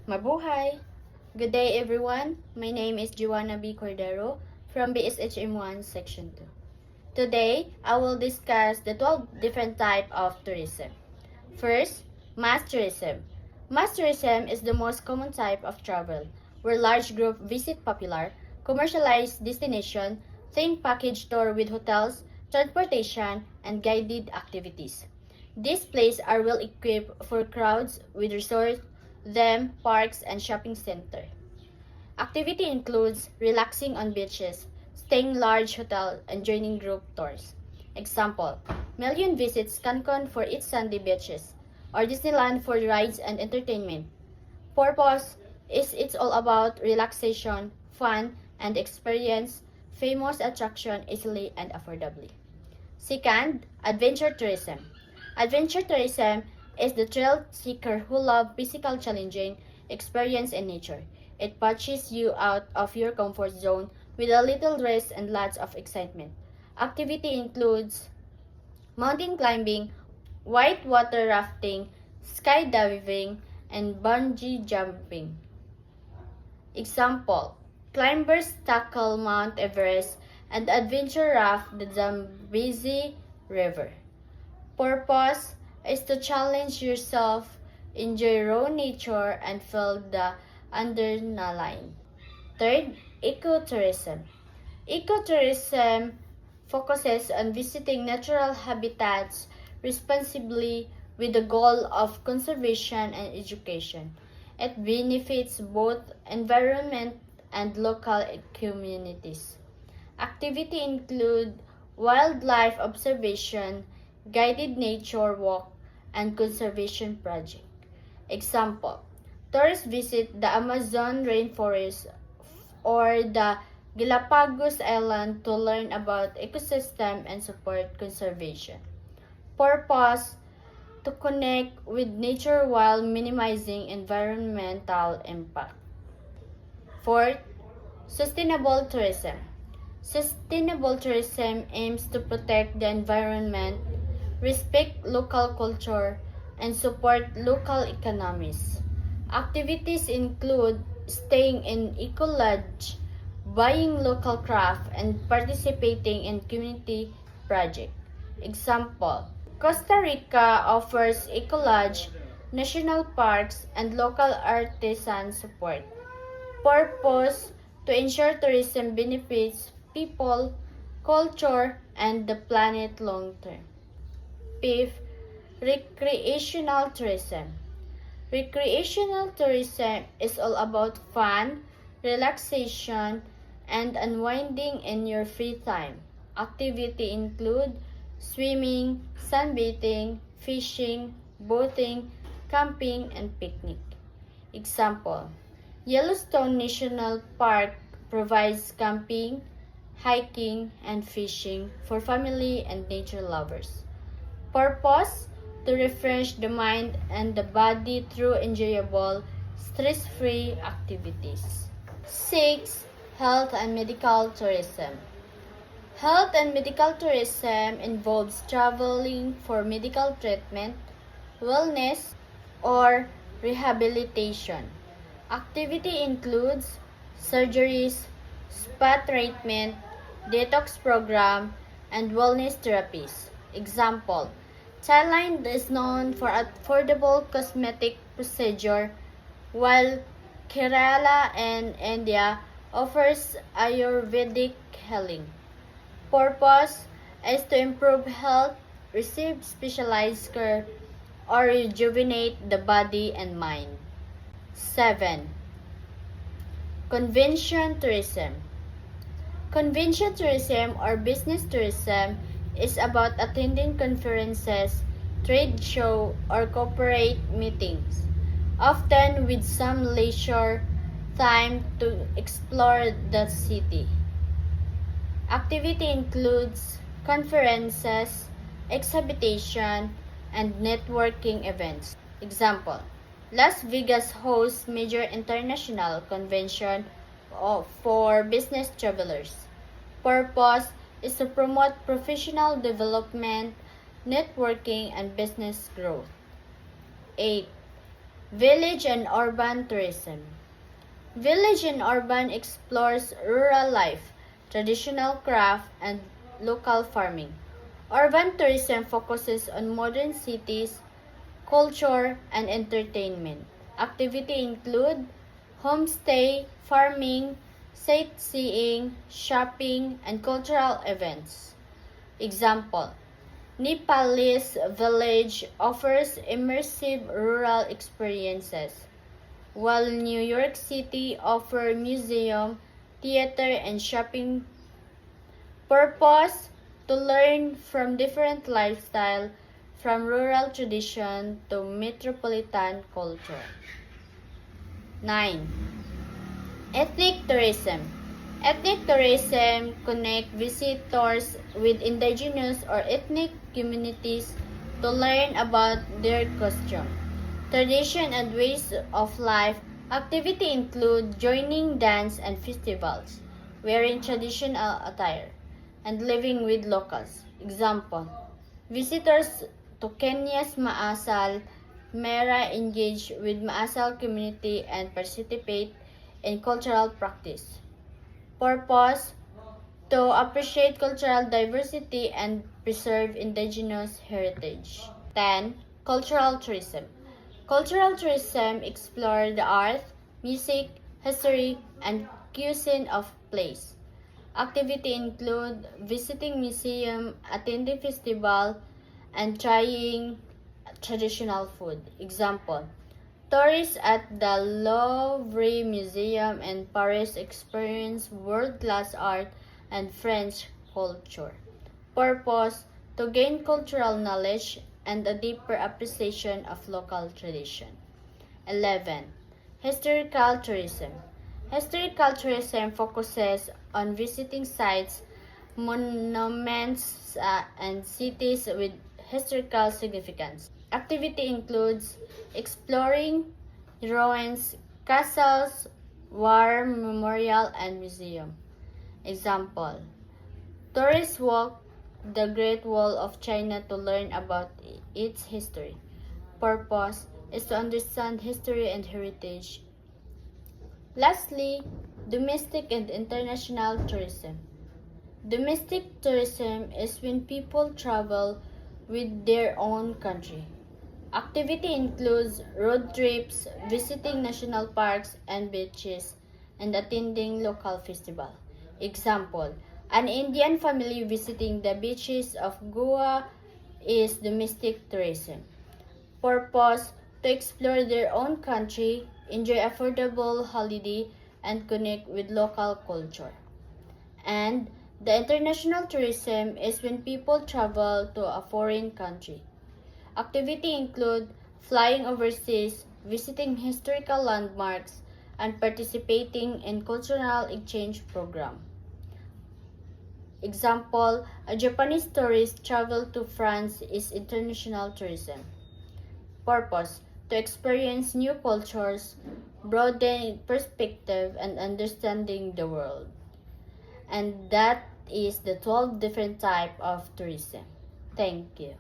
Mabuhay! Good day everyone. My name is Joanna B. Cordero from BSHM1 Section 2. Today, I will discuss the 12 different types of tourism. First, mass tourism. Mass tourism is the most common type of travel, where large groups visit popular, commercialized destination, theme package tour with hotels, transportation, and guided activities. These places are well equipped for crowds with resorts, them, parks, and shopping center. Activity includes relaxing on beaches, staying large hotel, and joining group tours. Example, Million visits Cancun for its sandy beaches, or Disneyland for rides and entertainment. Purpose is it's all about relaxation, fun, and experience famous attraction easily and affordably. Second, adventure tourism. Adventure tourism is the thrill seeker who love physical challenging experience in nature. It pushes you out of your comfort zone with a little risk and lots of excitement. Activity includes mountain climbing, whitewater rafting, skydiving, and bungee jumping. Example, climbers tackle Mount Everest and adventure raft the Zambezi River. Purpose is to challenge yourself, enjoy raw nature, and feel the adrenaline. Third, ecotourism. Ecotourism focuses on visiting natural habitats responsibly with the goal of conservation and education. It benefits both environment and local communities. Activity include wildlife observation, guided nature walk, and conservation project. Example, tourists visit the Amazon rainforest or the Galapagos Island to learn about ecosystem and support conservation. Purpose, to connect with nature while minimizing environmental impact. Fourth, sustainable tourism. Sustainable tourism aims to protect the environment, respect local culture, and support local economies. Activities include staying in eco-lodge, buying local craft, and participating in community projects. Example, Costa Rica offers eco-lodge, national parks, and local artisan support. Purpose, to ensure tourism benefits people, culture, and the planet long term. Fifth, recreational tourism. Recreational tourism is all about fun, relaxation, and unwinding in your free time. Activity include swimming, sunbathing, fishing, boating, camping, and picnic. Example, Yellowstone National Park provides camping, hiking, and fishing for family and nature lovers. Purpose, to refresh the mind and the body through enjoyable, stress-free activities. 6. Health and medical tourism. Health and medical tourism involves traveling for medical treatment, wellness, or rehabilitation. Activity includes surgeries, spa treatment, detox program, and wellness therapies. Example, Thailand is known for affordable cosmetic procedure, while Kerala and India offers Ayurvedic healing. Purpose is to improve health, receive specialized care, or rejuvenate the body and mind. 7. Convention tourism. Convention tourism or business tourism is about attending conferences, trade show, or corporate meetings, often with some leisure time to explore the city. Activity includes conferences, exhibition, and networking events. Example, Las Vegas hosts major international convention for business travelers. Purpose is to promote professional development, networking, and business growth. 8. Village and urban tourism. Village and urban explores rural life, traditional craft, and local farming. Urban tourism focuses on modern cities, culture, and entertainment. Activities include homestay, farming, sightseeing, shopping, and cultural events. Example: Nepalese village offers immersive rural experiences, while New York City offers museum, theater, and shopping. Purpose: to learn from different lifestyle, from rural tradition to metropolitan culture. 9. Ethnic tourism. Ethnic tourism connect visitors with indigenous or ethnic communities to learn about their costume, tradition, and ways of life. Activity include joining dance and festivals, wearing traditional attire, and living with locals. Example: visitors to Kenya's Maasal Mera engage with Maasal community and participate in cultural practice. Purpose: to appreciate cultural diversity and preserve indigenous heritage. 10. Cultural tourism. Cultural tourism explores the art, music, history, and cuisine of place. Activity include visiting museum, attending festival, and trying traditional food. Example: tourists at the Louvre Museum in Paris experience world-class art and French culture. Purpose: to gain cultural knowledge and a deeper appreciation of local tradition. 11. Historical tourism. Historical tourism focuses on visiting sites, monuments, and cities with historical significance. Activity includes exploring ruins, castles, war memorial, and museum. Example: tourists walk the Great Wall of China to learn about its history. Purpose is to understand history and heritage. Lastly, domestic and international tourism. Domestic tourism is when people travel with their own country. Activity includes road trips, visiting national parks and beaches, and attending local festival. Example: an Indian family visiting the beaches of Goa is domestic tourism. Purpose: to explore their own country, enjoy affordable holiday, and connect with local culture. And the international tourism is when people travel to a foreign country. Activity include flying overseas, visiting historical landmarks, and participating in cultural exchange program. Example: a Japanese tourist travel to France is international tourism. Purpose: to experience new cultures, broaden perspective, and understanding the world. And that is the 12 different type of tourism. Thank you.